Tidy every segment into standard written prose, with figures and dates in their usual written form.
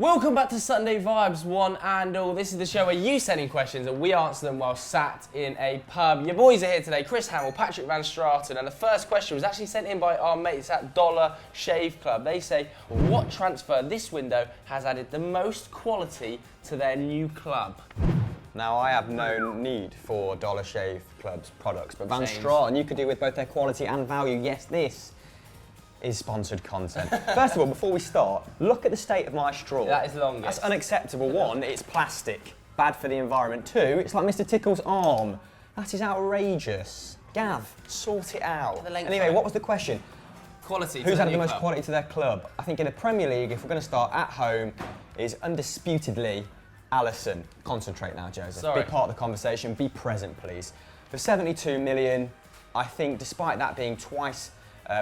Welcome back to Sunday Vibes, one and all. This is the show where you send in questions and we answer them while sat in a pub. Your boys are here today, Chris Hamill, Patrick Van Straten, and the first question was actually sent in by our mates at Dollar Shave Club. They say, what transfer this window has added the most quality to their new club? Now, I have no need for Dollar Shave Club's products, but Van Straten, you could do with both their quality and value. Yes, this is sponsored content. First of all, before we start, look at the state of my straw. That is the longest. That's unacceptable. One, it's plastic, bad for the environment. Two, it's like Mr. Tickle's arm. That is outrageous. Gav, sort it out. Anyway, what was the question? Quality. Who's added the most quality to their club? I think in the Premier League, if we're going to start at home, is undisputedly Alisson. Concentrate now, Joseph. Sorry. Be part of the conversation. Be present, please. For 72 million, I think, despite that being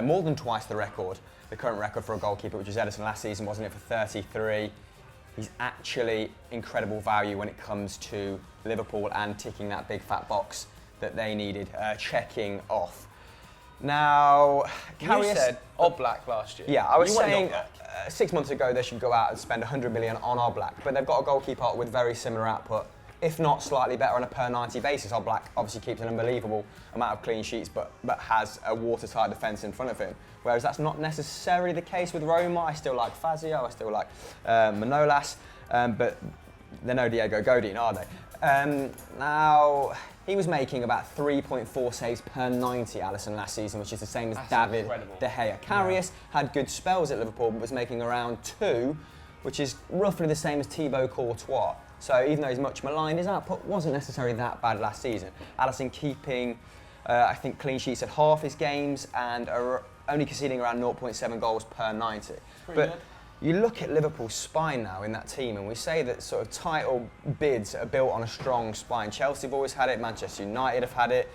more than twice the current record for a goalkeeper, which was Ederson last season, wasn't it, for 33? He's actually incredible value when it comes to Liverpool and ticking that big fat box that they needed checking off. Now, you said Oblak last year. Yeah, I was saying 6 months ago they should go out and spend 100 million on Oblak, but they've got a goalkeeper with very similar output, if not slightly better on a per 90 basis. Oblak obviously keeps an unbelievable amount of clean sheets, but has a watertight defence in front of him. Whereas that's not necessarily the case with Roma. I still like Fazio, I still like Manolas, but they're no Diego Godin, are they? Now, he was making about 3.4 saves per 90, Alisson, last season, which is the same as David De Gea. Karius had good spells at Liverpool, but was making around 2, which is roughly the same as Thibaut Courtois. So even though he's much maligned, his output wasn't necessarily that bad last season. Alisson keeping, I think, clean sheets at half his games and only conceding around 0.7 goals per 90. But you look at Liverpool's spine now in that team, and we say that sort of title bids are built on a strong spine. Chelsea have always had it, Manchester United have had it,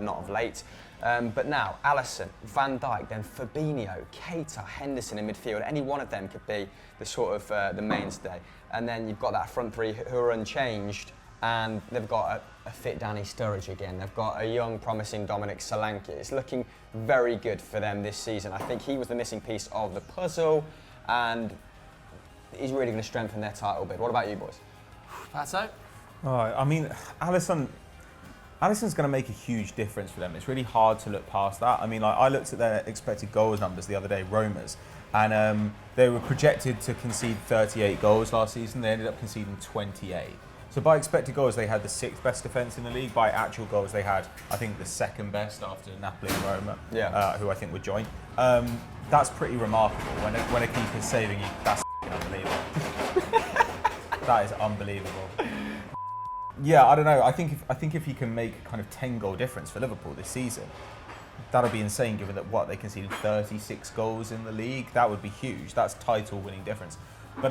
not of late. But now, Alisson, Van Dijk, then Fabinho, Keita, Henderson in midfield, any one of them could be the sort of the mainstay. And then you've got that front three who are unchanged, and they've got a fit Danny Sturridge again. They've got a young, promising Dominic Solanke. It's looking very good for them this season. I think he was the missing piece of the puzzle, and he's really going to strengthen their title bid. What about you boys? That's it. I mean, Alisson's going to make a huge difference for them. It's really hard to look past that. I mean, I looked at their expected goals numbers the other day, Roma's, and they were projected to concede 38 goals last season. They ended up conceding 28. So by expected goals, they had the 6th best defence in the league. By actual goals, they had, I think, the 2nd best after Napoli and Roma, who I think would join. That's pretty remarkable. When a keeper's saving you, that's unbelievable. That is unbelievable. Yeah, I don't know. I think if he can make a kind of 10-goal difference for Liverpool this season, that'll be insane. Given that they conceded 36 goals in the league, that would be huge. That's title-winning difference. But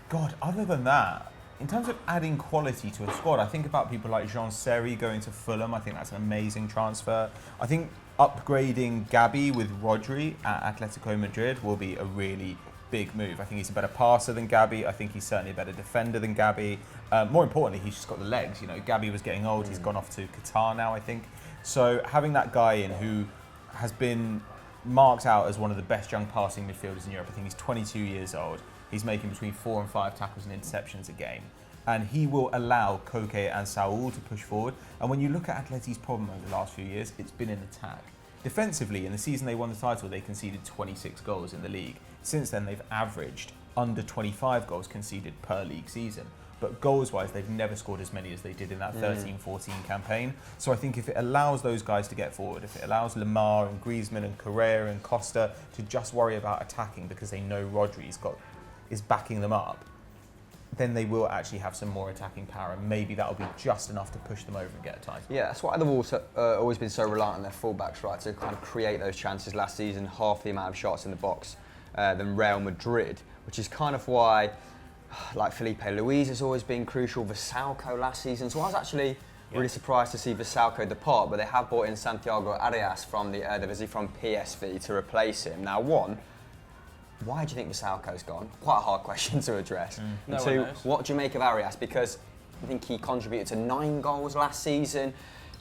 God, other than that, in terms of adding quality to a squad, I think about people like Jean Seri going to Fulham. I think that's an amazing transfer. I think upgrading Gabi with Rodri at Atletico Madrid will be a really big move. I think he's a better passer than Gabi. I think he's certainly a better defender than Gabi. More importantly, he's just got the legs. You know, Gabi was getting old. He's gone off to Qatar now, I think. So having that guy in who has been marked out as one of the best young passing midfielders in Europe. I think he's 22 years old. He's making between 4 and 5 tackles and interceptions a game. And he will allow Koke and Saul to push forward. And when you look at Atleti's problem over the last few years, it's been in attack. Defensively, in the season they won the title, they conceded 26 goals in the league. Since then, they've averaged under 25 goals conceded per league season. But goals-wise, they've never scored as many as they did in that 13-14 campaign. So I think if it allows those guys to get forward, if it allows Lemar and Griezmann and Correa and Costa to just worry about attacking because they know Rodri's is backing them up, then they will actually have some more attacking power, and maybe that'll be just enough to push them over and get a title. Yeah, that's why they've also always been so reliant on their fullbacks, right, to kind of create those chances. Last season, half the amount of shots in the box than Real Madrid, which is kind of why, like, Felipe Luis has always been crucial. Vasalco last season, so I was actually really surprised to see Vasalco depart, but they have brought in Santiago Arias from the Eredivisie from PSV to replace him. Now, why do you think Vasalco's gone? Quite a hard question to address. And two, what do you make of Arias? Because I think he contributed to 9 goals last season,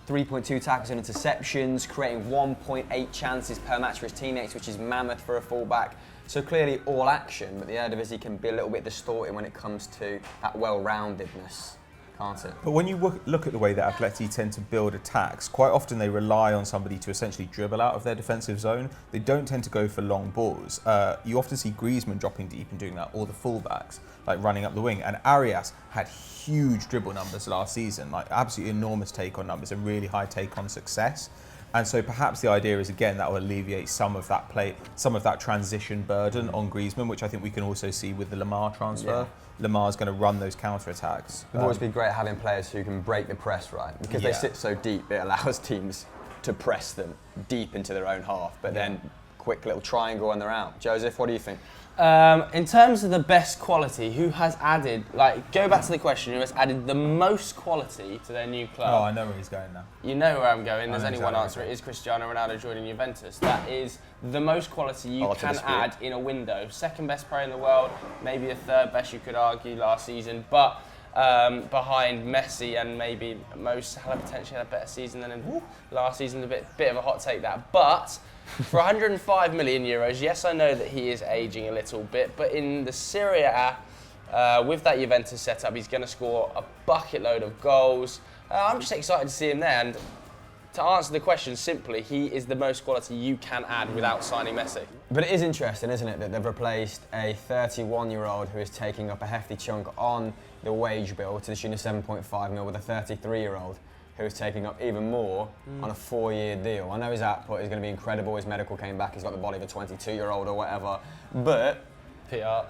3.2 tackles and interceptions, creating 1.8 chances per match for his teammates, which is mammoth for a fullback. So clearly all action, but the Eredivisie can be a little bit distorted when it comes to that well-roundedness, can't it? But when you look at the way that Atleti tend to build attacks, quite often they rely on somebody to essentially dribble out of their defensive zone. They don't tend to go for long balls. You often see Griezmann dropping deep and doing that, or the fullbacks, like running up the wing. And Arias had huge dribble numbers last season, like absolutely enormous take-on numbers and really high take-on success. And so perhaps the idea is, again, that will alleviate some of that transition burden on Griezmann, which I think we can also see with the Lamar transfer. Yeah. Lamar's going to run those counter-attacks. It'll always be great having players who can break the press, right? Because they sit so deep, it allows teams to press them deep into their own half, but then quick little triangle and they're out. Joseph, what do you think? In terms of the best quality, who has added, go back to the question, who has added the most quality to their new club? Oh, I know where he's going now. You know where I'm going. There's only one exactly. answer. It is Cristiano Ronaldo joining Juventus. That is the most quality you can add in a window. Second best player in the world, maybe the third best, you could argue, last season. But behind Messi and maybe Mo Salah potentially had a better season than him last season. A bit of a hot take that. But for 105 million euros, yes, I know that he is aging a little bit, but in the Serie A, with that Juventus setup, he's going to score a bucket load of goals. I'm just excited to see him there. And to answer the question simply, he is the most quality you can add without signing Messi. But it is interesting, isn't it, that they've replaced a 31-year-old who is taking up a hefty chunk on the wage bill to the tune of 7.5 mil with a 33-year-old who is taking up even more on a 4-year deal. I know his output is going to be incredible. His medical came back. He's got the body of a 22-year-old or whatever. But PR.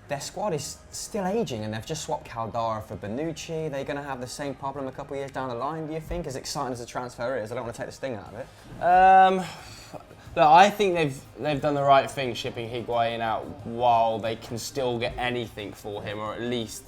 Their squad is still ageing, and they've just swapped Caldara for Bonucci. They're going to have the same problem a couple of years down the line, do you think? As exciting as the transfer is, I don't want to take the sting out of it. Look, I think they've done the right thing shipping Higuain out while they can still get anything for him, or at least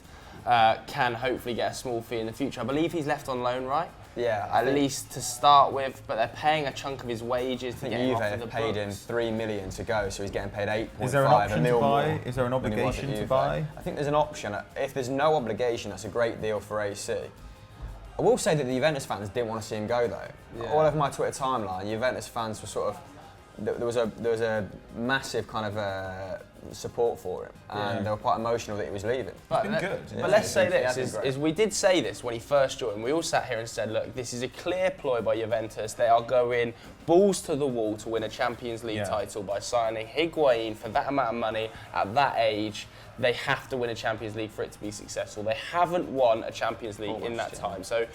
can hopefully get a small fee in the future. I believe he's left on loan, right? Yeah, at least to start with, but they're paying a chunk of his wages to get him off of the paid him books. 3 million to go, so he's getting paid 8.5. Is there an option to buy? More Is there an obligation to buy? I think there's an option. If there's no obligation, that's a great deal for AC. I will say that the Juventus fans didn't want to see him go though. Yeah. All over my Twitter timeline, Juventus fans were sort of there was a massive kind of support for him, and they were quite emotional that he was leaving. But, been good. But let's say this, is we did say this when he first joined. We all sat here and said, look, this is a clear ploy by Juventus. They are going balls to the wall to win a Champions League title by signing Higuain for that amount of money at that age. They have to win a Champions League for it to be successful. They haven't won a Champions League in that time. So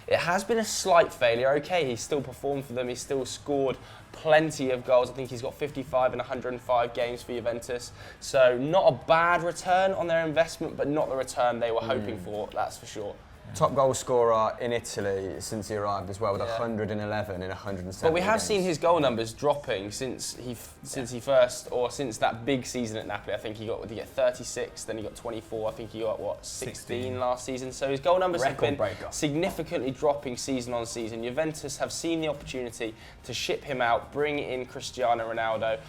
it has been a slight failure. Okay, he's still performed for them. He's still scored plenty of goals. I think he's got 55 in 105 games for Juventus. So not a bad return on their investment, but not the return they were hoping for, that's for sure. Top goal scorer in Italy since he arrived as well, with 111 in 107. But we have games. seen his goal numbers dropping since that big season at Napoli. I think he got 36, then he got 24. I think he got 16 last season. So his goal numbers have been significantly dropping season on season. Juventus have seen the opportunity to ship him out, bring in Cristiano Ronaldo,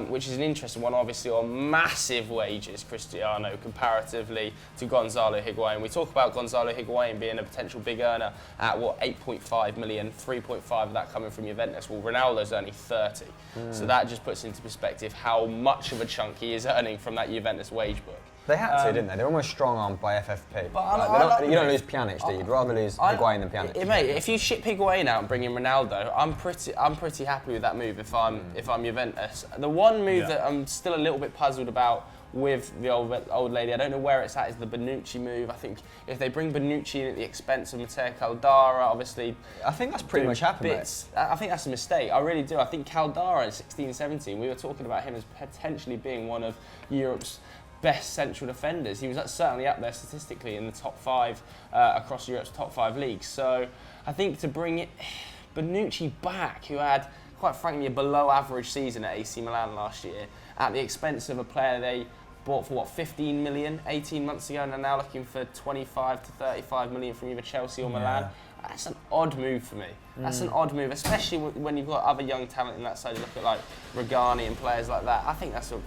which is an interesting one, obviously on massive wages, Cristiano, comparatively to Gonzalo Higuain. We talk about Gonzalo Higuain being a potential big earner at 8.5 million, 3.5 of that coming from Juventus. Well, Ronaldo's only 30. So that just puts into perspective how much of a chunk he is earning from that Juventus wage book. They had to, didn't they? They were almost strong-armed by FFP. But you don't lose Pjanic, do you? You'd rather lose Higuain than Pjanic. Mate, if you ship Higuain out and bring in Ronaldo, I'm pretty happy with that move if I'm Juventus. The one move that I'm still a little bit puzzled about with the old lady, I don't know where it's at, is the Bonucci move. I think if they bring Bonucci in at the expense of Matteo Caldara, obviously... I think that's pretty much happened, mate. I think that's a mistake. I really do. I think Caldara in 16-17, we were talking about him as potentially being one of Europe's best central defenders. He was certainly up there statistically in the top 5 across Europe's top 5 leagues. So I think to bring Bonucci back, who had, quite frankly, a below average season at AC Milan last year, at the expense of a player they bought for 15 million 18 months ago, and are now looking for 25 to 35 million from either Chelsea or Milan. That's an odd move for me. That's an odd move, especially when you've got other young talent in that side. You look at like Regani and players like that. I think that's a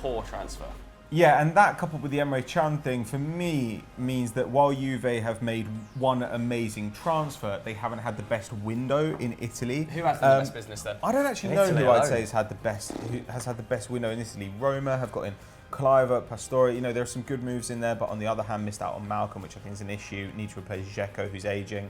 poor transfer. Yeah, and that coupled with the Emre Can thing, for me, means that while Juve have made one amazing transfer, they haven't had the best window in Italy. Who has the best business then? I don't actually In know Italy who I'd alone. say has had the best window in Italy. Roma have got in Cliver, Pastore. You know, there are some good moves in there, but on the other hand, missed out on Malcolm, which I think is an issue. Need to replace Dzeko, who's ageing.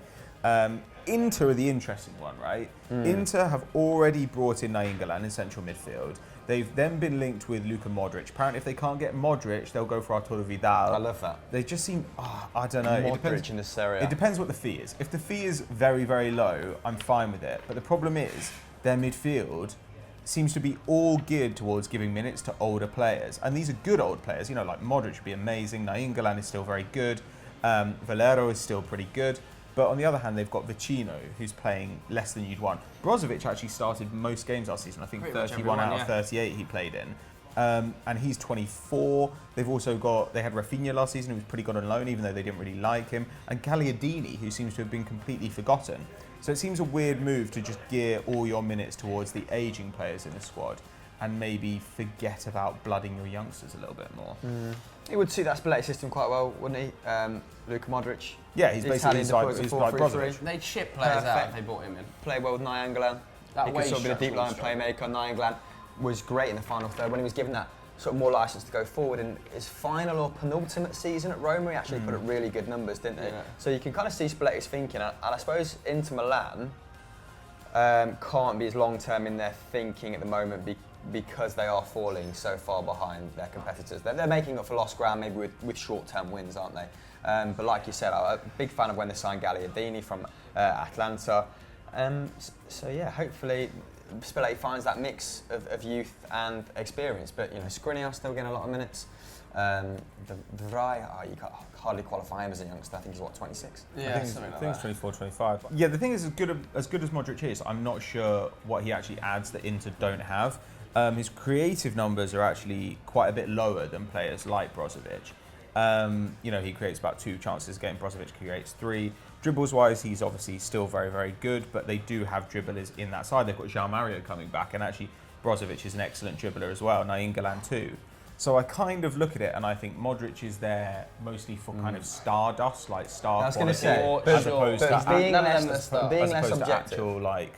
Inter are the interesting one, right? Inter have already brought in Nainggolan in central midfield. They've then been linked with Luka Modric. Apparently, if they can't get Modric, they'll go for Arturo Vidal. I love that. They just seem, I don't know. Modric in the Serie A. It depends what the fee is. If the fee is very, very low, I'm fine with it. But the problem is, their midfield seems to be all geared towards giving minutes to older players. And these are good old players. You know, like Modric would be amazing. Nainggolan is still very good. Valero is still pretty good. But on the other hand, they've got Vicino, who's playing less than you'd want. Brozovic actually started most games last season. I think Pretty much 31 everyone, out of 38 he played in. And he's 24. They've also they had Rafinha last season, who was pretty good on loan, even though they didn't really like him. And Gagliardini, who seems to have been completely forgotten. So it seems a weird move to just gear all your minutes towards the ageing players in the squad and maybe forget about blooding your youngsters a little bit more. He would suit that Spalletti system quite well, wouldn't he? Luka Modric. Yeah, he's basically Italian like deployed Brozovic. 4-3-3. They'd ship players out Perfect. if they bought him in. Play well with Nainggolan. That He way could sort of be the deep line structural playmaker. Nainggolan was great in the final third when he was given that sort of more license to go forward. In his final or penultimate season at Roma, he actually put up really good numbers, didn't he? Yeah. So you can kind of see Spalletti's thinking, and I suppose Inter Milan can't be as long-term in their thinking at the moment because they are falling so far behind their competitors. They're making up for lost ground maybe with short-term wins, aren't they? But like you said, I'm a big fan of when they signed Gagliardini from Atlanta. So yeah, hopefully Spalletti finds that mix of youth and experience. But you know, Skriniar still getting a lot of minutes. Vrij, you can't hardly qualify him as a youngster. I think he's 26. Yeah, I think something like it's that. 24, 25. Yeah, the thing is, as good as Modric is, I'm not sure what he actually adds that Inter don't have. His creative numbers are actually quite a bit lower than players like Brozovic. You know, he creates about 2 chances a game. Brozovic creates 3. Dribbles-wise, he's obviously still very, very good, but they do have dribblers in that side. They've got João Mario coming back, and actually Brozovic is an excellent dribbler as well, Nainggolan too. So I kind of look at it and I think Modric is there mostly for kind of stardust, like star I was going to quality, say, as opposed but to being none of less, them are stars. being as less opposed to objective. actual like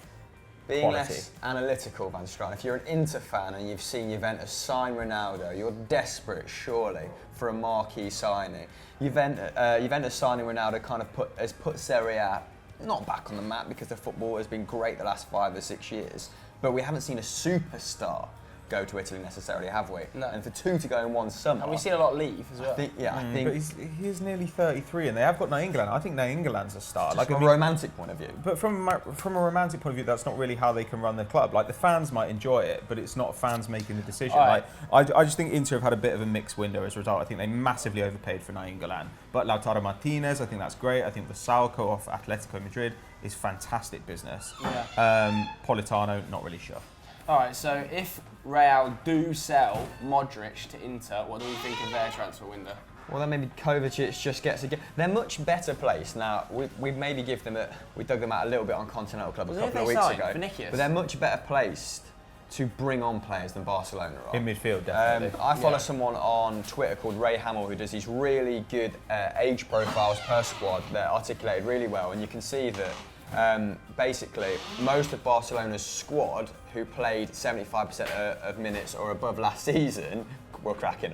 Being quality. less analytical, Van Straan, if you're an Inter fan and you've seen Juventus sign Ronaldo, you're desperate, surely, for a marquee signing. Juventus signing Ronaldo kind of has put Serie A not back on the map because the football has been great the last 5 or 6 years, but we haven't seen a superstar go to Italy necessarily, have we? No. And for 2 to go in one summer, And we've seen a lot leave as well. I think, But he's nearly 33 and they have got Nainggolan. I think Nainggolan's a star. just from a romantic point of view. But from a romantic point of view, that's not really how they can run their club. Like, the fans might enjoy it, but it's not fans making the decision. Right. Like, I just think Inter have had a bit of a mixed window as a result. I think they massively overpaid for Nainggolan. But Lautaro Martinez, I think that's great. I think the Salco off Atletico Madrid is fantastic business. Yeah. Politano, not really sure. All right, so if Real do sell Modric to Inter, what do we think of their transfer window? Well, then maybe Kovacic just gets a. They're much better placed now. We maybe give them we dug them out a little bit on Continental Club a Well, couple of they weeks signed ago. Vinicius. But they're much better placed to bring on players than Barcelona are. In midfield, definitely. I follow Yeah. someone on Twitter called Ray Hamill who does these really good age profiles per squad that are articulated really well, and you can see that basically most of Barcelona's squad who played 75% of minutes or above last season, we're cracking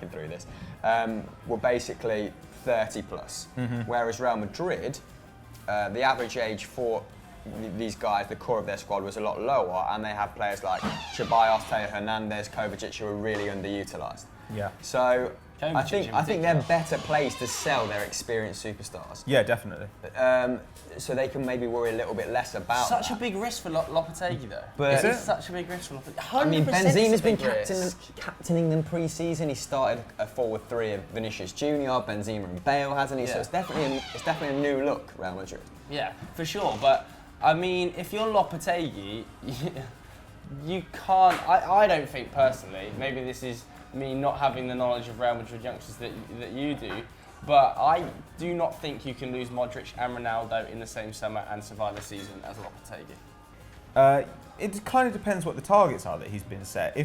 through this, were basically 30 plus. Whereas Real Madrid, the average age for these guys, the core of their squad, was a lot lower, and they have players like Ceballos, Teo Hernandez, Kovacic, who are really underutilised. Yeah. So I Kovacic in think they're particular. better placed to sell their experienced superstars. Yeah, definitely. So they can maybe worry a little bit less about Such that. a big risk for Lopetegui, though. But- Is it? It's such a big risk for Lopetegui. I mean, 100% Benzema's it's a been big risk. captaining them pre-season. He started a forward 3 of Vinicius Junior, Benzema and Bale, hasn't he? So Yeah. it's definitely a new look, Real Madrid. Yeah, for sure. But I mean, if you're Lopetegui, you can't. I don't think personally. Maybe this is me not having the knowledge of Real Madrid youngsters that you do. But I do not think you can lose Modric and Ronaldo in the same summer and survive a season as Lopetegui. It kind of depends what the targets are that he's been set.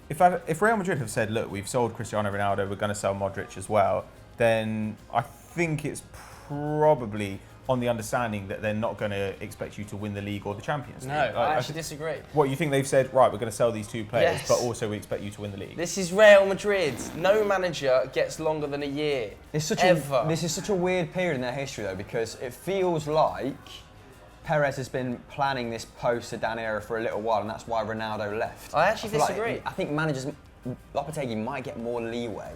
if Real Madrid have said, look, we've sold Cristiano Ronaldo, we're going to sell Modric as well, then I think it's probably on the understanding that they're not going to expect you to win the league or the Champions League. No, I actually disagree. What, you think they've said, right, we're going to sell these two players, Yes. but also we expect you to win the league? This is Real Madrid. No manager gets longer than a year. This is such a weird period in their history, though, because it feels like Perez has been planning this post-Zidane era for a little while, and that's why Ronaldo left. I actually feel like disagree. I think managers, Lopetegui might get more leeway.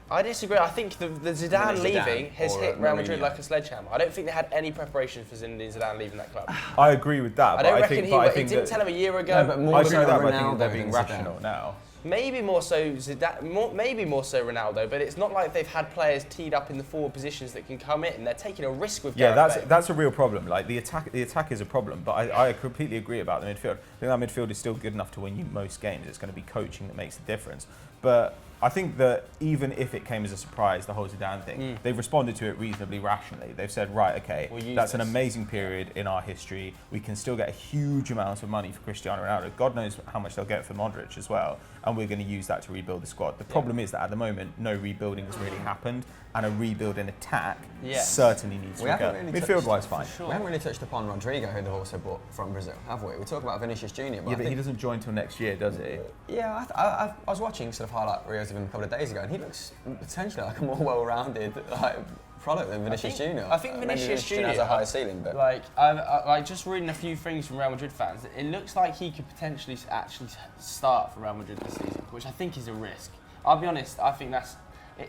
I disagree. I think the Zidane Zidane leaving has or hit Real Madrid Mourinho. like a sledgehammer. I don't think they had any preparation for Zinedine Zidane leaving that club. I agree with that. I don't but reckon think, he but I didn't think tell him a year ago. No, but more I agree so with that, but I Ronaldo think they're being than rational Zidane. now. Maybe more so Zidane, maybe more so Ronaldo, but it's not like they've had players teed up in the forward positions that can come in. They're taking a risk with Yeah, Gareth Bale. that's a real problem. Like the attack is a problem, but I completely agree about the midfield. I think that midfield is still good enough to win you most games. It's going to be coaching that makes the difference. But I think that even if it came as a surprise, the whole Zidane thing, they've responded to it reasonably rationally. They've said, right, okay, We'll use that's an this. amazing period in our history. We can still get a huge amount of money for Cristiano Ronaldo. God knows how much they'll get for Modric as well. And we're going to use that to rebuild the squad. The problem is that at the moment, no rebuilding has really happened, and a rebuild in attack Yes. certainly needs to We haven't occur. really Midfield-wise, fine. Sure. We haven't really touched upon Rodrigo, who they've also bought from Brazil, have we? We talk about Vinicius Junior, Yeah, I but he think- doesn't join till next year, does he? Yeah, I was watching sort of highlight reels of him a couple of days ago, and he looks potentially like a more well-rounded product than Vinicius Junior. I think Maybe Vinicius Junior has a higher ceiling, but Like, I just reading a few things from Real Madrid fans. It looks like he could potentially actually start for Real Madrid this season, which I think is a risk. I'll be honest. I think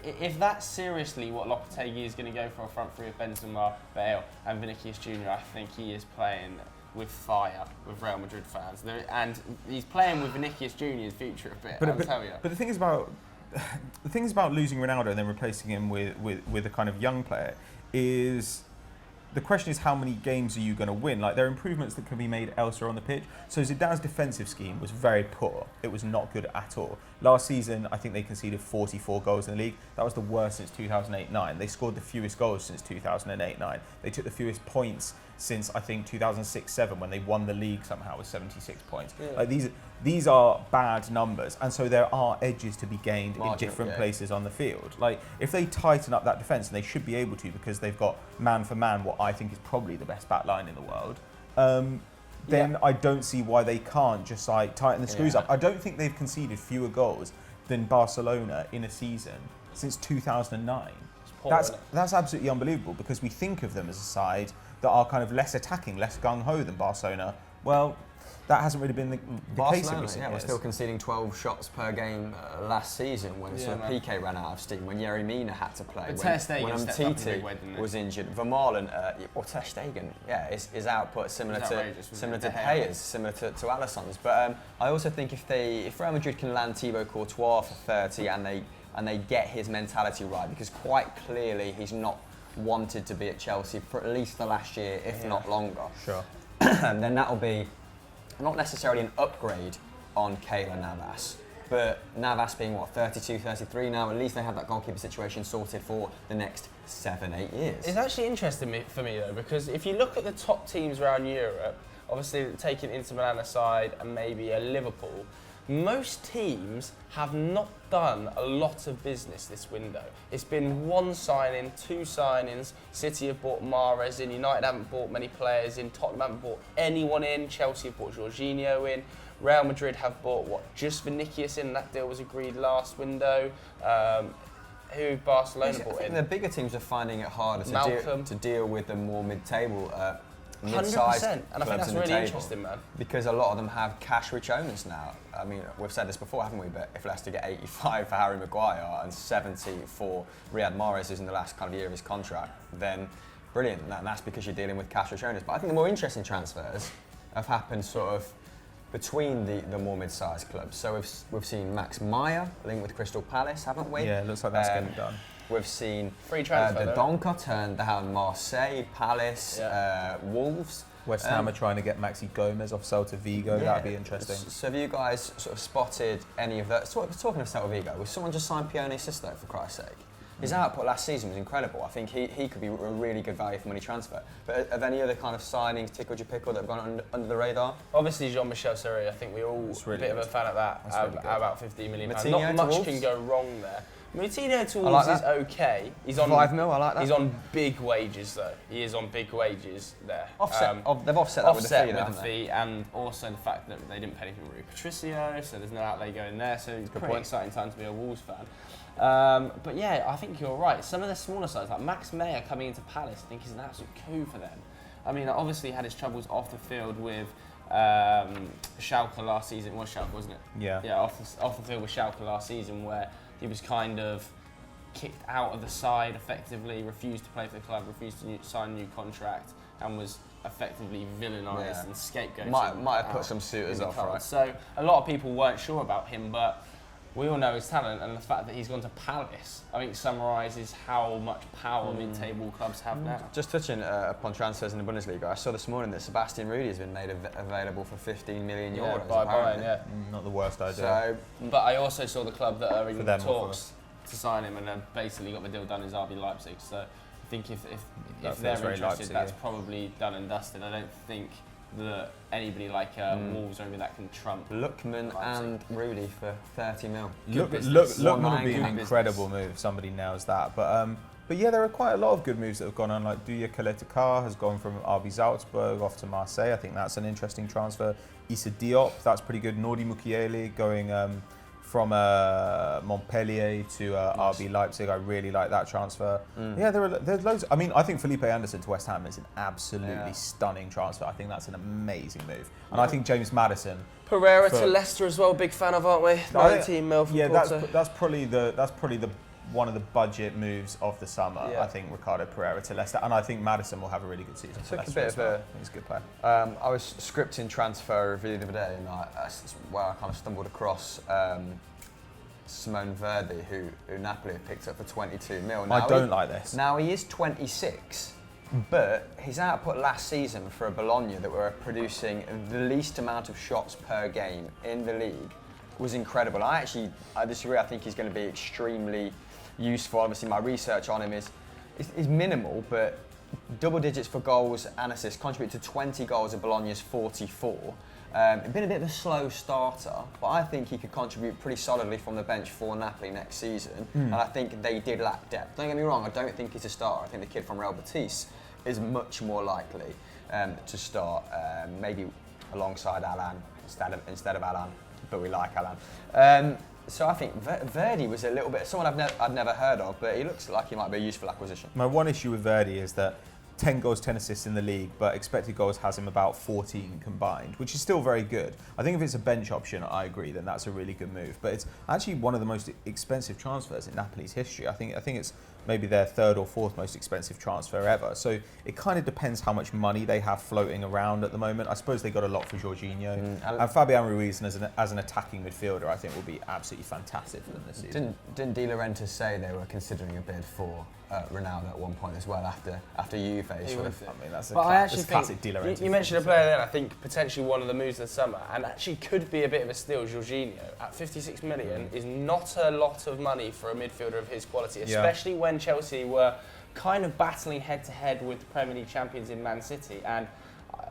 if that's seriously what Lopetegui is going to go for a front three of Benzema, Bale, and Vinicius Junior, I think he is playing with fire with Real Madrid fans, and he's playing with Vinicius Junior's future a bit. I'll tell you. But the thing is about losing Ronaldo and then replacing him with a kind of young player is the question is how many games are you going to win? Like there are improvements that can be made elsewhere on the pitch. So Zidane's defensive scheme was very poor. It was not good at all. Last season, I think they conceded 44 goals in the league. That was the worst since 2008-09. They scored the fewest goals since 2008-09. They took the fewest points since I think 2006-07 when they won the league somehow with 76 points. Yeah. Like these are bad numbers, and so there are edges to be gained in Marginal, different yeah. places on the field. Like if they tighten up that defence, and they should be able to because they've got man for man what I think is probably the best back line in the world. Then I don't see why they can't just like tighten the screws up. I don't think they've conceded fewer goals than Barcelona in a season since 2009. poor, isn't it? That's absolutely unbelievable because we think of them as a side that are kind of less attacking, less gung-ho than Barcelona. Well, that hasn't really been the case in Barcelona, recent yeah, we're years. still conceding 12 shots per game last season when Yeah, sort of man. Piqué ran out of steam, when Yerry Mina had to play, But when Ter Stegen stepped up in a big way, didn't he? was injured, Vermaelen, or Ter Stegen, yeah, his output is similar It was to outrageous, wasn't similar it? to De Gea. Pea's, similar to Alisson's. But I also think if Real Madrid can land Thibaut Courtois for 30 and they get his mentality right, because quite clearly he's not wanted to be at Chelsea for at least the last year, if not longer. Sure. Then that'll be not necessarily an upgrade on Keylor Navas, but Navas being, 32, 33 now, at least they have that goalkeeper situation sorted for the next 7-8 years. It's actually interesting for me though, because if you look at the top teams around Europe, obviously taking Inter Milan aside and maybe a Liverpool, most teams have not done a lot of business this window. It's been one signing, two signings. City have bought Mahrez in, United haven't bought many players in, Tottenham haven't bought anyone in, Chelsea have bought Jorginho in, Real Madrid have bought, just Vinicius in, that deal was agreed last window. Who Barcelona I bought think in? the bigger teams are finding it harder Malcolm. to deal with the more mid-table, 100%, mid-sized and I think clubs that's in the really table. interesting, man. Because a lot of them have cash-rich owners now. I mean, we've said this before, haven't we? But if Leicester get 85 for Harry Maguire and 70 for Riyad Mahrez, who's in the last kind of year of his contract, then brilliant. And that's because you're dealing with cash-rich owners. But I think the more interesting transfers have happened sort of between the more mid-sized clubs. So we've seen Max Meyer linked with Crystal Palace, haven't we? Yeah, it looks like that's getting done. We've seen Free transfer, the though. Donker turned down Marseille, Palace, Wolves. West Ham are trying to get Maxi Gomez off Celta Vigo. Yeah. That'd be interesting. So have you guys sort of spotted any of that? Talking of Celta Vigo, was someone just signed Pione Sisto for Christ's sake? His output last season was incredible. I think he could be a really good value for money transfer. But have any other kind of signings tickled your pickle that have gone under the radar? Obviously, Jean-Michel Seri, I think we're all really a bit of a fan of that. Really about £15 million. Moutinho Not much to can Wolves? go wrong there. Moutinho to like Wolves is that. okay. He's on 5 mil, I like that. He's on big wages though. He is on big wages there. They've offset that with the fee, with haven't the they? fee, and also the fact that they didn't pay anything for Rui Patricio, so there's no outlay going there. So it's a pretty exciting time to be a Wolves fan. But yeah, I think you're right. Some of the smaller sides, like Max Meyer coming into Palace, I think is an absolute coup for them. I mean, obviously he had his troubles off the field with Schalke last season. It was Schalke, wasn't it? Yeah. Yeah, off the field with Schalke last season, where he was kind of kicked out of the side effectively, refused to play for the club, refused to sign a new contract, and was effectively villainised and scapegoated. Might have put some suitors off, right? So a lot of people weren't sure about him, but we all know his talent, and the fact that he's gone to Palace, I think, summarises how much power mid-table clubs have now. Just touching upon transfers in the Bundesliga, I saw this morning that Sebastian Rudy has been made available for 15 million euros. By Bayern, apparently. yeah. Not the worst idea. So, But I also saw the club that are in For them or for talks to sign him, and then basically got the deal done is RB Leipzig. So I think if That they're feels very interested, Leipzig, that's yeah. probably done and dusted. I don't think that anybody like Wolves or anybody that can trump. Lookman and Rudy for 30 mil. Lookman would be Good an incredible move if somebody nails that. But yeah, there are quite a lot of good moves that have gone on. Like Duya Kaletakar has gone from RB Salzburg off to Marseille. I think that's an interesting transfer. Issa Diop, that's pretty good. Nordi Mukiele going from Montpellier to RB Leipzig. I really like that transfer. Yeah, there's loads. I mean, I think Felipe Anderson to West Ham is an absolutely stunning transfer. I think that's an amazing move. And I think James Maddison. Pereira to Leicester as well, big fan of, aren't we? 19 mil for Porto. that's probably the one of the budget moves of the summer. Yeah. I think Ricardo Pereira to Leicester, and I think Maddison will have a really good season. For Took a Leicester bit as of well. a- He's a good player. I was scripting transfer review the other day, and that's where I kind of stumbled across Simone Verdi, who Napoli have picked up for 22 mil. I don't like this. Now he is 26, but his output last season for a Bologna that were producing the least amount of shots per game in the league was incredible. I disagree. I think he's going to be extremely useful. Obviously, my research on him is minimal, but double digits for goals and assists, contributed to 20 goals of Bologna's 44. Been a bit of a slow starter, but I think he could contribute pretty solidly from the bench for Napoli next season. And I think they did lack depth. Don't get me wrong, I don't think he's a starter. I think the kid from Real Betis is much more likely to start, maybe alongside Alan instead of Alan, but we like Alan. So I think Verdi was a little bit someone I'd never heard of, but he looks like he might be a useful acquisition. My one issue with Verdi is that 10 goals, 10 assists in the league, but expected goals has him about 14 combined, which is still very good. I think if it's a bench option, I agree, then that's a really good move. But it's actually one of the most expensive transfers in Napoli's history. I think it's maybe their third or fourth most expensive transfer ever. So it kind of depends how much money they have floating around at the moment. I suppose they got a lot for Jorginho. And Fabian Ruiz as an attacking midfielder, I think will be absolutely fantastic for them this season. Didn't De Laurentiis say they were considering a bid for Ronaldo at one point as well after Juve? I mean, that's a But I actually classic think De Laurentiis. you mentioned a player then. I think potentially one of the moves of the summer, and actually could be a bit of a steal. Jorginho at 56 million is not a lot of money for a midfielder of his quality, especially when Chelsea were kind of battling head to head with the Premier League champions in Man City. And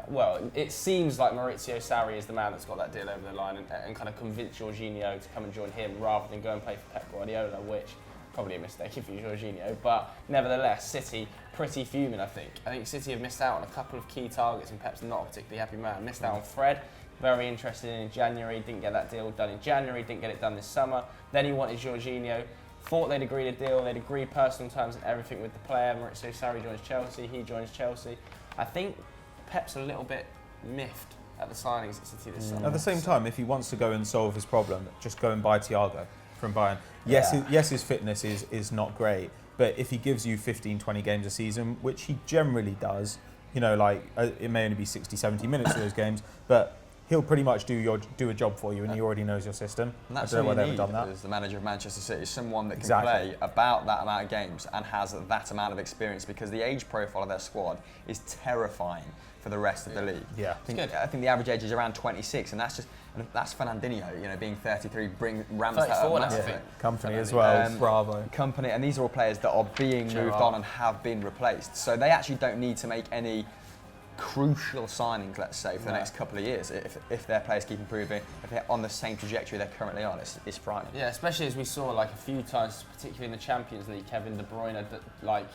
well, it seems like Maurizio Sarri is the man that's got that deal over the line and kind of convinced Jorginho to come and join him rather than go and play for Pep Guardiola, which probably a mistake if you're Jorginho, but nevertheless, City pretty fuming, I think. I think City have missed out on a couple of key targets, and Pep's not a particularly happy man. Missed out on Fred, very interested in January, didn't get that deal done in January, didn't get it done this summer. Then he wanted Jorginho, thought they'd agreed a deal, they'd agreed personal terms and everything with the player. Maurizio Sarri joins Chelsea, he joins Chelsea. I think Pep's a little bit miffed at the signings at City this summer. At the same time, if he wants to go and solve his problem, just go and buy Thiago from Bayern. Yes, his fitness is not great, but if he gives you 15, 20 games a season, which he generally does, it may only be 60, 70 minutes of those games, but he'll pretty much do a job for you, and he already knows your system. And that's I don't know all why you they haven't need done that. as the manager of Manchester City, someone that can Exactly. play about that amount of games and has that amount of experience, because the age profile of their squad is terrifying for the rest of the league. Yeah. I think the average age is around 26, and that's Fernandinho, being 33, rams that 34 up now, I massively. think. Company as well, Bravo. Company, and these are all players that are being moved on and have been replaced. So they actually don't need to make any crucial signings, let's say, for the next couple of years. If their players keep improving, if they're on the same trajectory they're currently on, it's frightening. Yeah, especially as we saw like a few times, particularly in the Champions League, Kevin De Bruyne like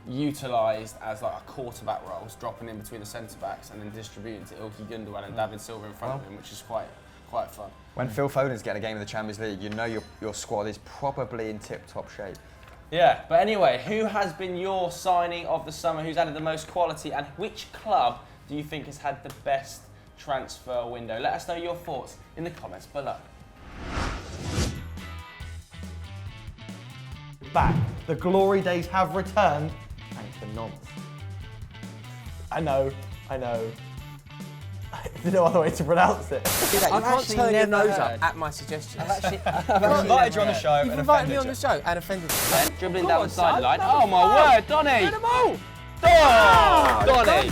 utilised as like a quarterback roles, dropping in between the centre backs and then distributing to Ilkay Gundogan and David Silva in front of him, which is quite fun. When Phil Foden's getting a game of the Champions League, you know your squad is probably in tip-top shape. Yeah, but anyway, who has been your signing of the summer? Who's added the most quality, and which club do you think has had the best transfer window? Let us know your thoughts in the comments below. Back. The glory days have returned, thanks to nonce. I know. There's no other way to pronounce it. I've actually never heard at my suggestions. I've invited you on the show You've and invited me offended on you. the show and offended me. Dribbling Go down on, the son, sideline. that was Oh my fun. word, Donny! Get them all. Donny!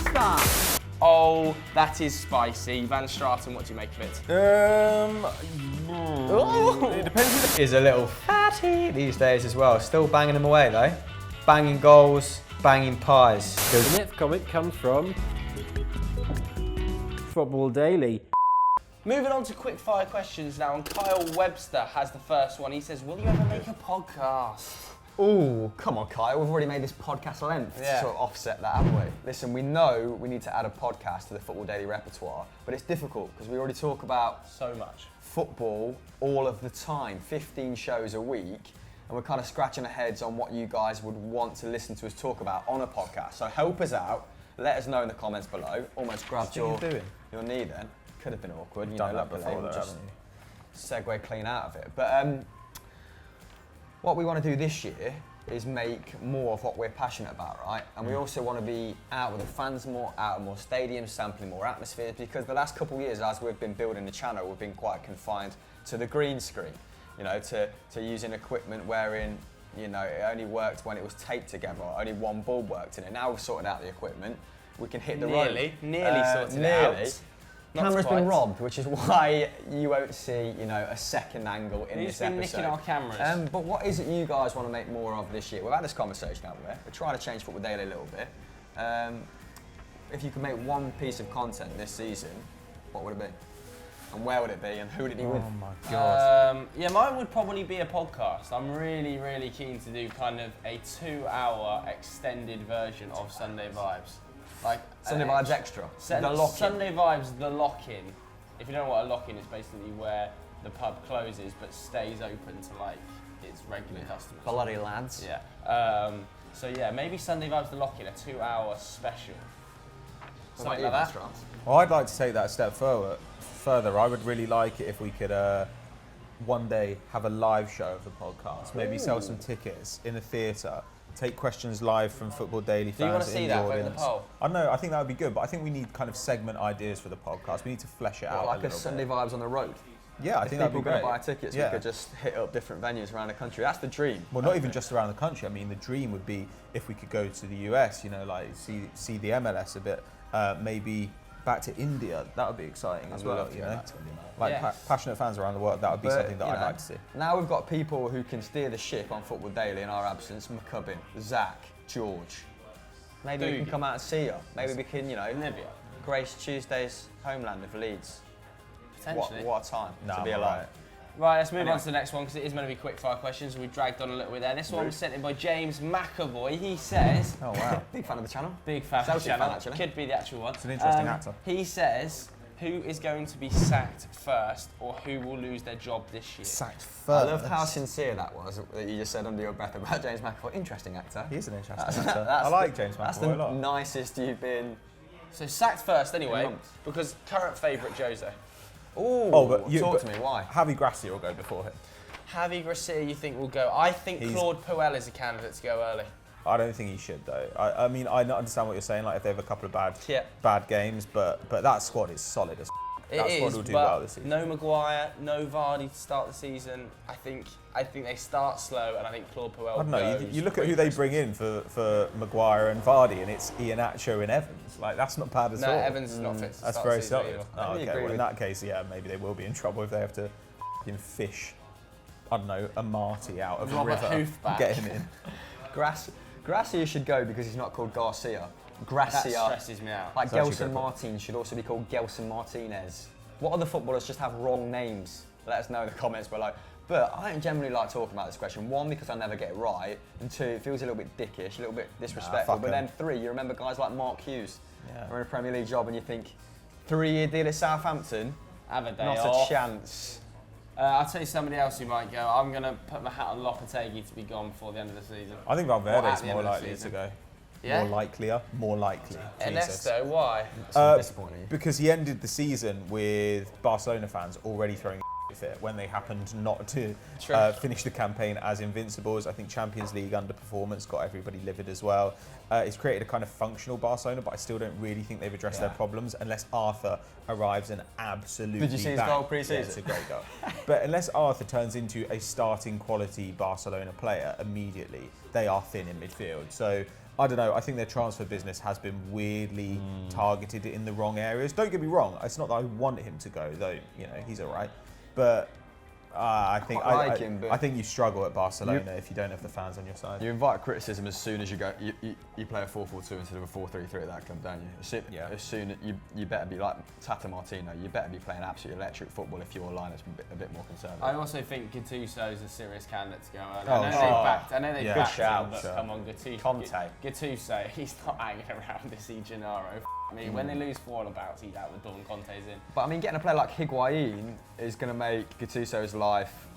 Oh, that is spicy. Van Straten, what do you make of it? It depends. Is a little fatty these days as well. Still banging them away though. Banging goals, banging pies. The next comment comes from Football Daily. Moving on to quickfire questions now, and Kyle Webster has the first one. He says, will you ever make a podcast? Ooh, come on, Kyle. We've already made this podcast length to sort of offset that, haven't we? Listen, we know we need to add a podcast to the Football Daily repertoire, but it's difficult because we already talk about So much. football all of the time, 15 shows a week, and we're kind of scratching our heads on what you guys would want to listen to us talk about on a podcast. So help us out. Let us know in the comments below. Almost grabbed your knee then. Could have been awkward. You Done know, that before, we'll though, just haven't you? segue clean out of it. But what we want to do this year is make more of what we're passionate about, right? And we also want to be out with the fans more, out at more stadiums, sampling more atmospheres, because the last couple of years, as we've been building the channel, we've been quite confined to the green screen, to using equipment wherein, it only worked when it was taped together, only one bulb worked in it. Now we've sorted out the equipment, we can hit the road. Nearly sorted it out. Not Camera's quite. been robbed, which is why you won't see, a second angle in Who's this been episode. nicking our cameras? But what is it you guys want to make more of this year? We've had this conversation, haven't we? We're trying to change Football Daily a little bit. If you could make one piece of content this season, what would it be? And where would it be? And who would it be with? Oh my god. Mine would probably be a podcast. I'm really, really keen to do kind of a 2-hour extended version of Sunday Vibes. Like Sunday Vibes Extra. The lock-in. Sunday Vibes, the lock-in. If you don't know what a lock-in is, basically where the pub closes but stays open to like its regular customers. Bloody lads. Yeah. So yeah, maybe Sunday Vibes, the lock-in, a 2-hour special. Something like that. Well, I'd like to take that a step further. I would really like it if we could one day have a live show of the podcast. Maybe sell some tickets in the theatre. Take questions live from Football Daily fans. Do you want to see in that the over the audience. poll? I don't know. I think that would be good, but I think we need kind of segment ideas for the podcast. We need to flesh it out Like a little Sunday bit. Vibes on the road. Yeah, I If think that'd be people are great. going to buy tickets, we could just hit up different venues around the country. That's the dream. Well, not even just around the country. I mean, the dream would be if we could go to the US. See the MLS a bit. Maybe back to India. That would be exciting as I'd well. love to go back to India. Like Yeah. passionate fans around the world. That would be something that I'd like to see. Now we've got people who can steer the ship on Football Daily in our absence. McCubbin, Zach, George. Maybe we can come out and see you. Maybe we can, Olivia. grace Tuesday's homeland of Leeds. Potentially. What a time to Nah, be I'm alive. Right, let's move Anyway. on to the next one because it is meant to be quick fire questions. We dragged on a little bit there. This one was sent in by James McAvoy. He says, Oh wow, Big fan of the channel. big fan of the Chelsea fan, channel. actually. Could be the actual one. It's an interesting actor. He says, who is going to be sacked first or who will lose their job this year? sacked I first. love how sincere that was that you just said under your breath about James McAvoy. Interesting actor. He is an interesting actor. I like James That's McAvoy a the lot. nicest you've been. So sacked first anyway, months. because current favourite Jose. Ooh, talk to me, why? Javi Gracia will go before him. Javi Gracia, you think will go? I think He's- Claude Puel is a candidate to go early. I don't think he should though. I mean, I understand what you're saying. Like if they have a couple of bad games, but that squad is solid as. That It squad is, will do but well this season. no Maguire, no Vardy to start the season. I think they start slow, and I think Claude Puel I don't know. goes You look at who they bring in for Maguire and Vardy, and it's Iheanacho and Evans. Like, that's not bad at all. No, Evans is not fit to That's start very the season solid. either. Oh, really okay, agree well, in with- that case, yeah, maybe they will be in trouble if they have to fish, I don't know, a Marty out of Robert a river Hoofback. and get him in. Gracia should go because he's not called Garcia. Gracia. That stresses me out. Like It's actually Gelson good. Martin should also be called Gelson Martinez. What other footballers just have wrong names? Let us know in the comments below. But I don't generally like talking about this question. One, because I never get it right, and two, it feels a little bit dickish, a little bit disrespectful. fuck But 'em. then three, you remember guys like Mark Hughes, Yeah. who are in a Premier League job, and you think, 3-year deal at Southampton, Have a day not off. a chance. I'll tell you somebody else who might go. I'm going to put my hat on Lopetegui to be gone before the end of the season. I think Or Valverde's at the end more of the likely to season. go. Yeah? More likely. Jesus. Ernesto, why? Disappointing. Because he ended the season with Barcelona fans already throwing a fit when they happened not to True. finish the campaign as invincibles. I think Champions League underperformance got everybody livid as well. It's created a kind of functional Barcelona, but I still don't really think they've addressed their problems unless Arthur arrives and absolutely Did you see his bang. goal pre-season? Yeah, it's a great goal. But unless Arthur turns into a starting quality Barcelona player immediately, they are thin in midfield. So I don't know. I think their transfer business has been weirdly targeted in the wrong areas. Don't get me wrong. It's not that I want him to go, though. You know, he's all right. But I think quite like him, but- I think you struggle at Barcelona if you don't have the fans on your side. You invite criticism as soon as you go. You play a 4-4-2 instead of a 4-3-3 at that club, don't you? As soon you better be like Tata Martino. You better be playing absolutely electric football if your line is a bit more conservative. I also think Gattuso is a serious candidate to go early. Oh, I know sure. I know they Yeah. backed Good shout, him, but sure. come on, Gattuso. Conte. Gattuso, he's not hanging around to see Gennaro. I mean, when they lose 4 abouts, he's out the door and Conte's in. But I mean, getting a player like Higuain is going to make Gattuso's life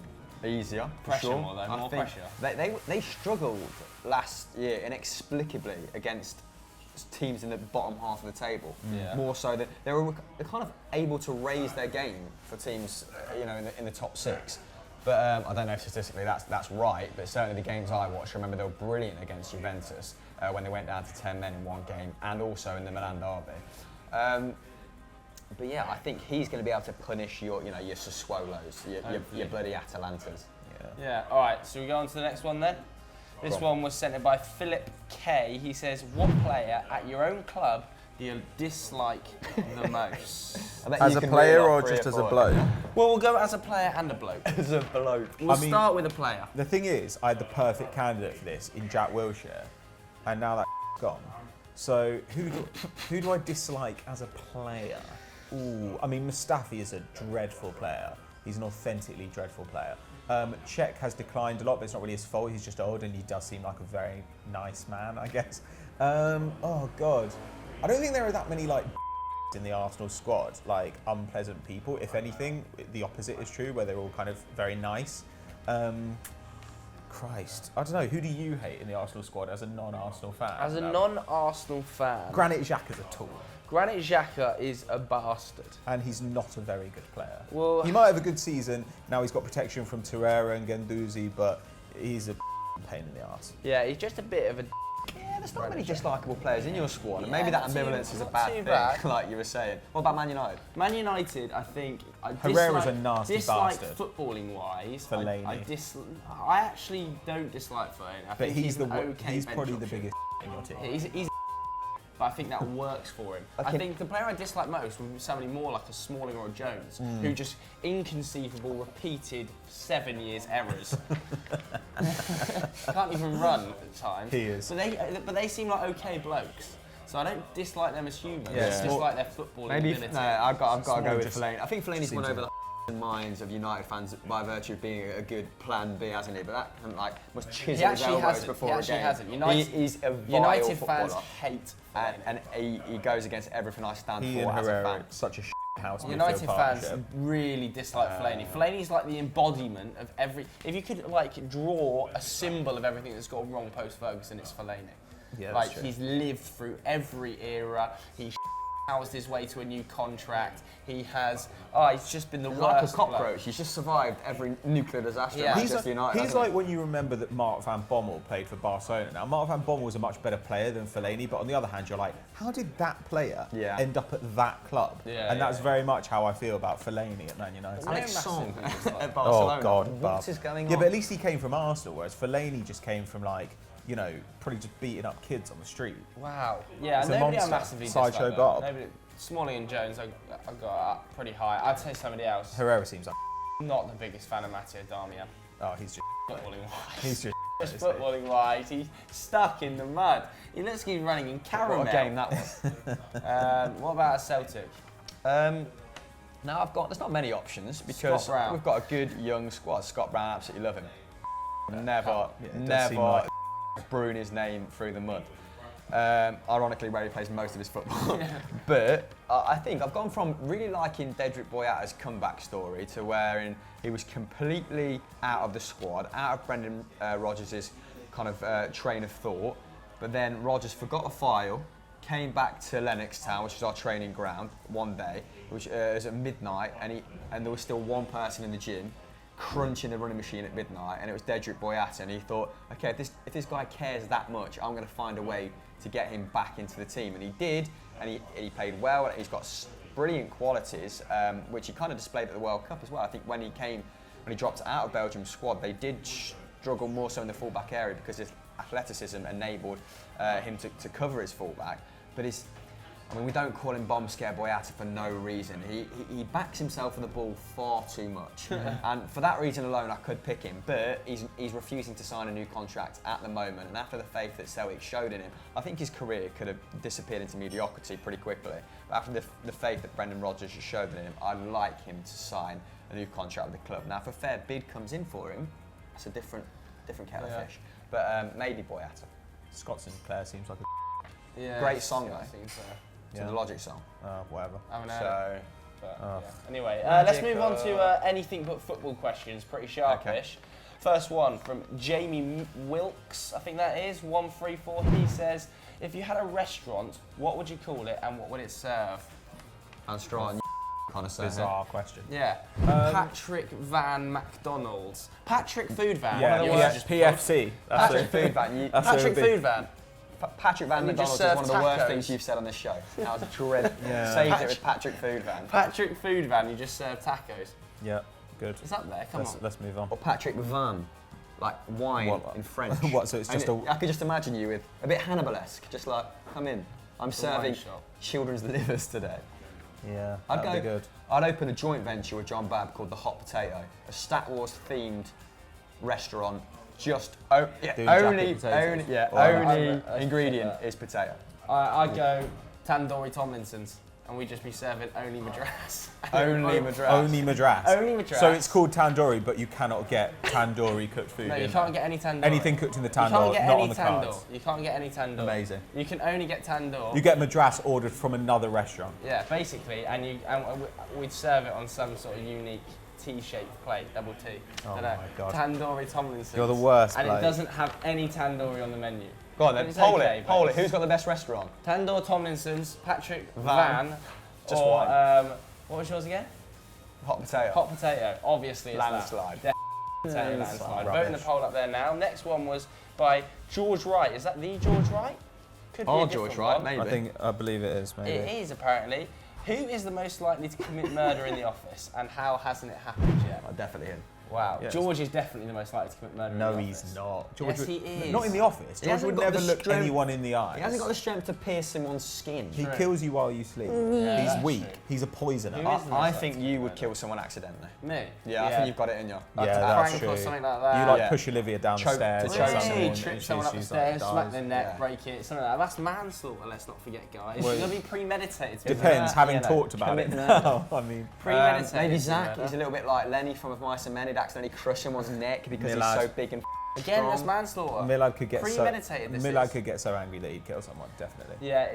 easier. For Pressure sure. more though, I more think pressure. They struggled last year inexplicably against teams in the bottom half of the table. Yeah. More so that they're kind of able to raise their game for teams, in the top 6. But I don't know if statistically that's right. But certainly the games I watched, I remember they were brilliant against Juventus when they went down to 10 men in one game, and also in the Milan derby. But yeah, I think he's going to be able to punish your Sassuolos, your bloody Atalantas. Yeah, all right, so we go on to the next one then. This one was sent in by Philip K. He says, what player at your own club do you dislike the most? I bet As you a can player reel or off 3 just as a four. bloke? Well, we'll go as a player and a bloke. As a bloke. We'll mean- start with a player. The thing is, I had the perfect candidate for this in Jack Wilshere, and now that's gone. So who do I dislike as a player? Ooh, I mean, Mustafi is a dreadful player. He's an authentically dreadful player. Cech has declined a lot, but it's not really his fault. He's just old, and he does seem like a very nice man, I guess. Oh God, I don't think there are that many like in the Arsenal squad, like unpleasant people. If anything, the opposite is true, where they're all kind of very nice. Christ, I don't know. Who do you hate in the Arsenal squad as a non-Arsenal fan? As a non-Arsenal fan, Granit Xhaka's a tool, Granit Xhaka is a bastard. and he's not a very good player. Well, He might have a good season. Now he's got protection from Torreira and Guendouzi, but he's a pain in the arse. yeah, he's just a bit of a. Yeah, there's not many dislikable players in your squad, and Yeah, maybe that not too- ambivalence is a not bad too thing, bad. like you were saying. What about Man United? Man United, I think. Herrera's a nasty dislike bastard. footballing wise. Fellaini. I actually don't dislike Fellaini. I But think he's an the okay he's bench probably the option. biggest in your team. He's but I think that works for him. I think the player I dislike most would be somebody more like a Smalling or a Jones, who just inconceivable, repeated 7 years errors. Can't even run at times. He is. But they seem like okay blokes. So I don't dislike them as humans. Yeah. I just dislike their footballing ability. No, I've got to go Small with just Fellaini. I think Fellaini's seems won over to- the minds of United fans by virtue of being a good plan B, hasn't he? But that must He chisel his actually elbows hasn't. before He a actually game. hasn't. United, He's a vile United footballer. fans hate Fellaini. and he goes against everything I stand He for and as a Herrera fan. are such a house. United midfield fans partnership. really dislike Fellaini. Fellaini's like the embodiment of every. If you could like draw a symbol of everything that's gone wrong post Ferguson, it's Fellaini. Yeah, that's like true. he's lived through every era. He housed his way to a new contract. He has, he's just been the Like a worst cockroach, bloke. he's just survived every nuclear disaster Yeah. at He's Manchester like, United. he's hasn't like he? when you remember that Mark van Bommel played for Barcelona. Now, Mark van Bommel was a much better player than Fellaini, but on the other hand, you're like, how did that player Yeah. end up at that club? Yeah, and yeah, that's very much how I feel about Fellaini at Man United. Well, Alex Massive Song was like- at Barcelona. Oh God, What Bob. is going on? Yeah, but at least he came from Arsenal, whereas Fellaini just came from probably just beating up kids on the street. Wow. Yeah, He's a nobody I monster. massively Sideshow dislike that. Bob. Nobody, Smalling and Jones, I got up pretty high. I'd say somebody else. Herrera seems like Not the biggest fan of Matteo Darmian. oh, he's just Footballing wise. he's just Just footballing wise, he's stuck in the mud. He looks like he's running in caramel. What a game that was. What about Celtic? Now there's not many options because Scott Brown. we've got a good young squad. Scott Brown, absolutely love him. Never it does seem like- brewing his name through the mud. Ironically, where he plays most of his football. But I think I've gone from really liking Dedrick Boyata's comeback story to where he was completely out of the squad, out of Brendan Rodgers' kind of train of thought. But then Rodgers forgot a file, came back to Lennox Town, which is our training ground, one day, which was at midnight, and there was still one person in the gym crunching the running machine at midnight, and it was Dedrick Boyata, and he thought, okay, if this guy cares that much, I'm going to find a way to get him back into the team, and he did, and he played well, and he's got brilliant qualities, which he kind of displayed at the World Cup as well. I think when he dropped out of Belgium's squad, they did struggle more so in the fullback area because his athleticism enabled him to cover his fullback, but we don't call him Bomb Scare Boyata for no reason. He backs himself on the ball far too much. And for that reason alone, I could pick him. But he's refusing to sign a new contract at the moment. And after the faith that Celtic showed in him, I think his career could have disappeared into mediocrity pretty quickly. But after the faith that Brendan Rodgers has showed in him, I'd like him to sign a new contract with the club. Now, if a fair bid comes in for him, that's a different kettle of fish. But maybe Boyata. Scott Sinclair seems like a Yeah, Great song, though. I think so. To the Logic song. whatever. I haven't heard So. it, but, yeah. Anyway, let's move on to anything but football questions. Pretty sharpish. First one from Jamie Wilkes, I think that is 134. He says, if you had a restaurant, what would you call it and what would it serve? And strong kind of saying. Bizarre question. Yeah, Patrick Van McDonald's. Patrick Food Van. Yeah, one of the worst. PFC. That's Patrick it. Food Van. That's what it Patrick would be. Food Van. Patrick Van And you just McDonald's is one of the serve worst tacos. things you've said on this show. That was dreadful. Yeah. Saved it with Patrick Food Van. Patrick Food Van, you just serve tacos. Yeah, good. It's up there, come on. Let's move on. Or Patrick Van, like wine What? in French. What, so it's And just I could just imagine you with a bit Hannibal-esque, just like, come in. I'm serving shop. children's livers today. Yeah, I'd that'd be good. I'd open a joint venture with John Babb called the Hot Potato, a Star Wars themed restaurant. Just Doing only jacket potatoes. only I'd ingredient respect that. is potato. I'd go Tandoori Tomlinson's and we'd just be serving only Madras. Only Madras. Only Madras. Only Madras. So it's called tandoori, but you cannot get tandoori cooked food. No, you in can't there. get any tandoori. Anything cooked in the You can't tandoor, get not any on the tandoor. cards. You can't get any tandoor. Amazing. You can only get tandoor. You get Madras ordered from another restaurant. Yeah, basically, and we'd serve it on some sort of unique T-shaped plate, double T. Oh Dunno. my God. Tandoori Tomlinson's. You're the worst, And bloke. it doesn't have any tandoori on the menu. Go on then, It's poll okay, it. but Poll it. it's- Who's got the best restaurant? Tandoor Tomlinson's, Patrick Van. Van, Just or one. what was yours again? Hot potato. Hot potato. Obviously, it's Landslide. That. Potato landslide. Rubbish. Vote in the poll up there now. Next one was by George Wright. Is that the George Wright? Could be a Oh, different George Wright, one. maybe. I believe it is, maybe. It is apparently. Who is the most likely to commit murder in the office, and how hasn't it happened yet? Oh, definitely him. Wow, Yes. George is definitely the most likely to commit murder. No, in the he's office. not. George Yes, would- he is. Not in the office. He George hasn't would got never the look strength- anyone in the eyes. He hasn't got the strength to pierce someone's skin. He True. kills you while you sleep. Yeah, He's that's weak. true. He's a poisoner. Who is the most I likely think to you commit would murder? kill someone accidentally. Me. Yeah, I think you've got it in you. Yeah, to that's prank true. or something like that. You like Yeah. push Olivia down the Choke- stairs to or choke something. someone. and Trip she- someone up the she's stairs, like, smack dies. their neck, Yeah. break it, something like that. That's manslaughter, let's not forget, guys. Well, It's going to be premeditated. to be Depends, fair. having You know, talked about it commit now. I mean, Premeditated. Maybe to Zach. murder. He's a little bit like Lenny from Of Mice and Men. He'd accidentally crush someone's neck because Millard. he's so big and Again, that's strong. manslaughter. Millard could get Premeditated, this Millard is. could get so angry that he'd kill someone, definitely. Yeah,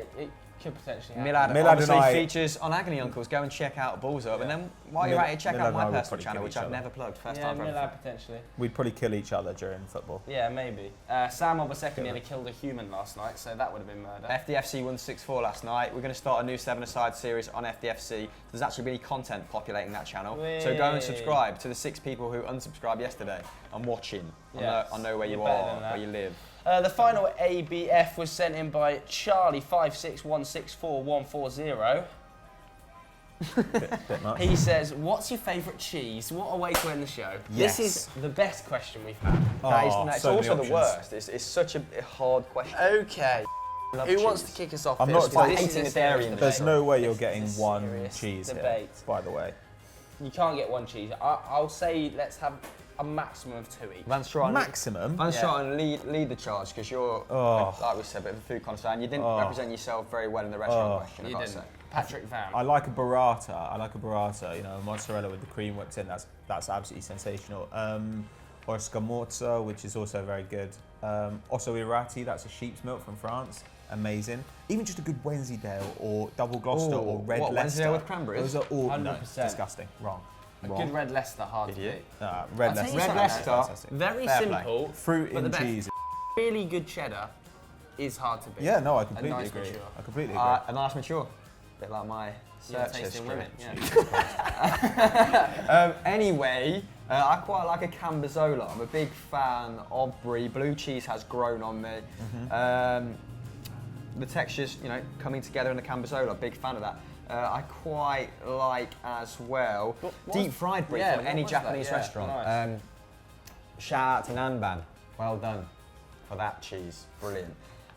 Could potentially happen. Milad, Milad obviously and I- features on Agony Uncles. Go and check out Balls Up, and then while you're at it, check Milad out and my I would personal probably channel, kill which each I've other. never plugged. First Yeah, time for everything. Milad potentially. We'd probably kill each other during football. Yeah, maybe. Sam Obaseki nearly killed a human last night, so that would have been murder. FDFC 164 last night. We're going to start a new 7-a-side series on FDFC. There's actually really content populating that channel. So go and Whee! subscribe to the 6 people who unsubscribed yesterday and watching. Yes. I know where you You're better are, than that. where you live. The final ABF was sent in by Charlie561644140. Bit much. He says, "What's your favourite cheese?" What a way to end the show. Yes. This is the best question we've had. It's so many also the options. worst. It's such a hard question. Okay. Love Who cheese. wants to kick us off? I'm this? not- 'Cause it's like this is eating a serious dairy in the debate. There's no way you're This getting is a one serious cheese debate. here, by the way. You can't get one cheese. I'll say let's have a maximum of 2 each. Van Straten. Maximum? Van Yeah. Straten, lead the charge because you're, Oh. like we said, a bit of a food connoisseur, and you didn't Oh. represent yourself very well in the restaurant question, I've You got to didn't. say. Patrick Van. I like a burrata. You know, mozzarella with the cream whipped in. That's absolutely sensational. Or scamorza, which is also very good. Also irati, that's a sheep's milk from France. Amazing. Even just a good Wensleydale or double Gloucester Ooh, or red what, Leicester. Wensleydale with cranberries? Those are all 100%. disgusting. Wrong. A good red Leicester, hard to Idiot. beat. Red I'll tell Leicester. you Red something, Leicester. Fantastic. Very Fair play. simple. Fruit but the in best. cheese. Really good cheddar is hard to beat. Yeah, no, I A completely nice agree. mature. I completely agree. A nice mature. Bit like my Yeah, search tasting history. women. Yeah. Anyway, I quite like a Cambozola. I'm a big fan of brie. Blue cheese has grown on me. The textures, coming together in the Cambozola, big fan of that. I quite like as well deep fried brie yeah, from what any was that? Japanese Yeah, restaurant. nice. Shout out to Nanban. Well done for that cheese. Brilliant.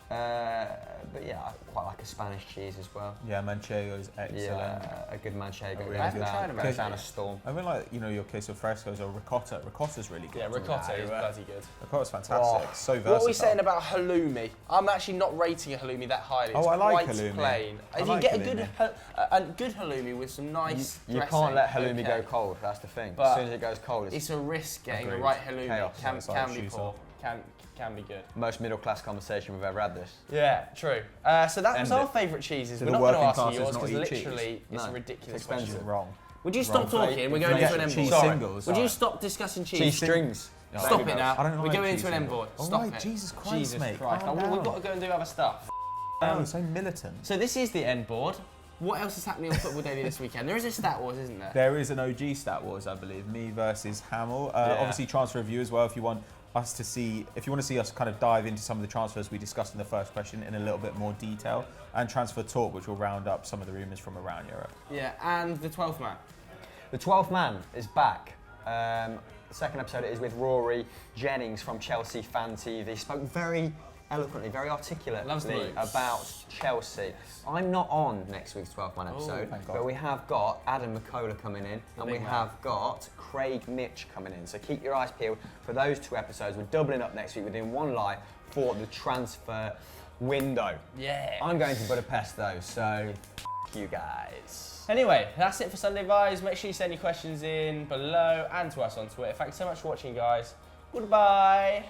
But yeah, I quite like a Spanish cheese as well. Yeah, Manchego is excellent. Yeah, a good manchego. really I haven't tried a goes down manchego. a storm. I mean, like, your queso frescos or ricotta. Ricotta's really good. Yeah, ricotta is bloody good. Ricotta's fantastic. Oh. So versatile. What are we saying about halloumi? I'm actually not rating a halloumi that highly. It's Oh, I like quite halloumi. plain. I If you like get halloumi. a good halloumi with some nice You dressing, can't let halloumi okay. go cold. That's the thing. But as soon as it goes cold, it's It's a risk getting the Agreed. right halloumi. Chaos. Can, It's like can be shoes poor. off. Can be good. the most middle class conversation we've ever had. This. Yeah, true. So that was End our it. favourite cheeses. Do We're the not going to working ask you classes yours not because eat cheese? literally it's No, a ridiculous it's expensive. question. Wrong. Would you stop Wrong. talking? We're going Forget into an cheese M-boy. singles. Would you Sorry. stop discussing cheese? Cheese strings. Stop it now. I don't We're like going cheese into an singles. M-boy. Stop Alright, it. Jesus Christ, Jesus mate, Christ. calm We've down. got to go and do other stuff. Oh, so militant. So this is the end board. What else is happening on Football Daily this weekend? There is a Stat Wars, isn't there? There is an OG Stat Wars, I believe. Me versus Hamill. Obviously, transfer review as well. If you want to see us kind of dive into some of the transfers we discussed in the first question in a little bit more detail, and transfer talk, which will round up some of the rumours from around Europe. Yeah, and the 12th man. The 12th man is back. The second episode is with Rory Jennings from Chelsea Fan TV. Spoke very eloquently, very Loves the articulately Blues. about Chelsea. I'm not on next week's 12th man episode, thank God. but we have got Adam McCullough coming in, and we big man. have got Craig Mitch coming in. So keep your eyes peeled for those 2 episodes. We're doubling up next week. We're doing one live for the transfer window. Yeah. I'm going to Budapest though, so you guys. Anyway, that's it for Sunday Vibes. Make sure you send your questions in below and to us on Twitter. Thanks so much for watching, guys. Goodbye.